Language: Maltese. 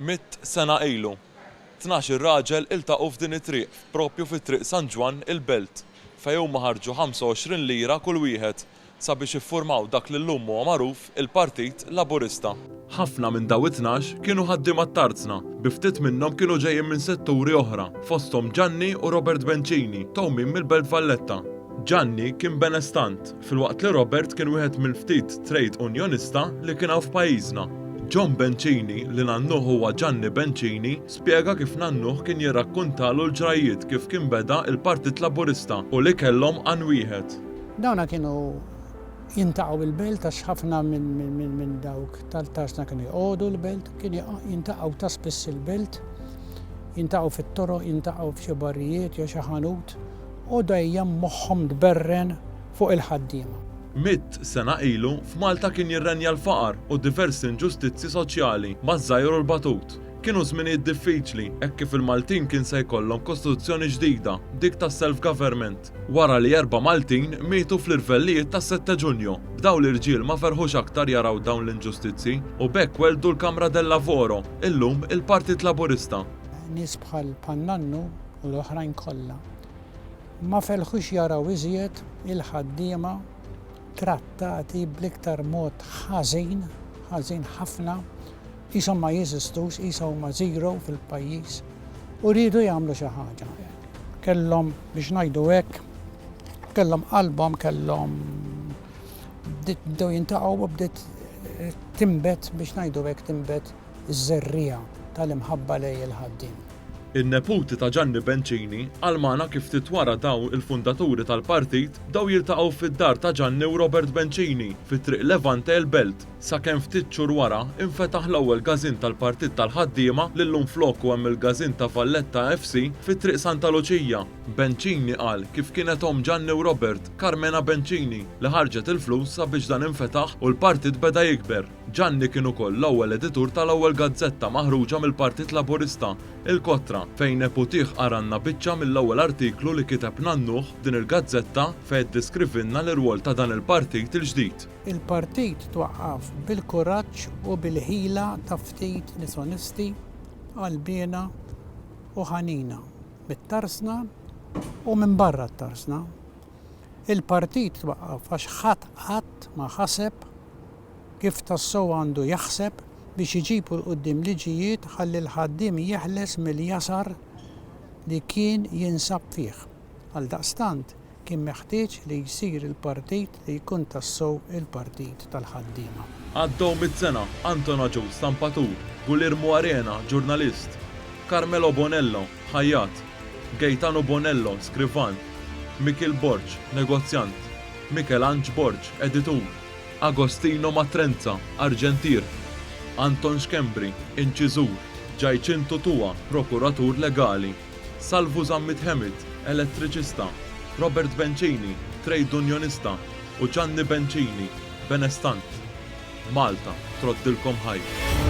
100 sena ilu. 12 raġel iltaqgħu f'din it-triq, propju fit-triq San Ġwan il-Belt, fejn huma ħarġu 25 lira kull wieħed sabiex iffurmaw dak li llum huwa magħruf il-Partit Laburista. Ħafna minn daw 12 kienu ħaddiema t-Tarzna, bi ftit minnhom kienu ġejjin minn setturi oħra, fosthom Gianni u Robert Bencini, towmin mill-Belt Valletta. Gianni kien benestant, filwaqt li Robert kien wieħed mill-ftit trade unjonista li kien hawn f'pajjiżna. John Bencini, li nannuh huwa Gianni Bencini, spjega kif nannuh kien jirrakkuntalu l-ġrajiet kif kien beda il-Partit Laburista u li kellhom għan wieħed. Dawna kienu jintaqgħu il-belt għax ħafna minn dawk tal-Tarzna kienu jqogħdu l-belt, kienu jintaqgħu ta' spiss il-belt, jintaqgħu fit-toroq, jintaqgħu f'xi barrijiet jew xi ħanut u dejjem moħħhom tberren fuq il-ħaddiema. 100 sena ilu f'Malta kien jirrenja l-faqar u diversi inġustizzi soċjali maż-żgħir u l-batut. Kienu żminijiet diffiċli hekk kif il-Maltin kien se jkollhom kostituzzjoni ġdida, dik tas-self-government. Wara li 4 Maltin mietu fl-irvellijiet tas-7 Ġunju. B'daw l-irġiel ma ferħux aktar jaraw dawn l-inġustizzi u bekk weldu l-Kamra del Lavoro, illum il-Partit Laburista. Nies bħal Pannannu u l-oħrajn kollha ma ferħux jaraw iżjed il-ħaddiema trattati bl-iktar mod ħażin ħafna, ishom ma jeżistux, ishom ma zero fil-pajjiż u rridu jagħmlu xi ħaġa. Kellhom biex ngħidu hekk, kellhom qalbhom, kellhom bdew jintaqgħu u bdiet timbet biex ngħidu hekk timbet iż-żerrija tal-imħabba lejn il-ħaddiem. In-neputi ta' Gianni Bencini għalmana kif titwara daw il-fundaturi tal-partit daw jiltaqgħu fid-dar ta' Gianni u Robert Bencini fit-triq Levante il-Belt, sakemm ftit xhur wara infetaħ l-ewwel gażin tal-Partit tal-Ħaddiema li llum floku hemm il-gażin ta' Valletta FC fit-triq Santa Luċija. Bencini qal kif kienet omm Gianni u Robert, Carmena Bencini, li ħarġet il-flus sabiex dan infetaħ u l-partit beda jikber. Gianni kien ukoll l-ewwel editur tal-ewwel gazzetta maħruġa mill-Partit Laburista, il-Kotra, fejn neputih qaranna biċċa mill-ewwel artiklu li kiteb nannuh din il-gazzetta fejn diskrivinna l-irwol ta' dan il-partit il-ġdid. Il-partit twaqqaf bil-kuraġġ u bil-ħila ta' ftit nies onesti, qalbiena u ħanina mit-Tarzna u minn barra t-Tarzna. Il-partit twaqqaf għax ħadd ma ħaseb kif tassew għandu jaħseb biex iġibu l-qudiem liġijiet ħalli l-ħaddiem jeħles mill-jasar li kien jinsab fih. Għaldaqstant kien meħtieġ li jsir il-partit li jkun tassew il-partit tal-ħaddiema. Għaddew 100 sena Anton Aġu, stampatur, Guillermo Arena, ġurnalist, Carmelo Bonello, ħajjat, Gaetano Bonello, skrivant, Mikel Borġ, negozjant, Michelangelo Borġ, editur, Agostino Matrenza, arġentir, Anton Xkembri, inċiżur, Giacinto Tua, prokuratur legali, Salvu Zammit Hemit, elettriċista, Robert Bencini, trade unjonista u Gianni Bencini, benestant. Malta, troddilkom ħaj.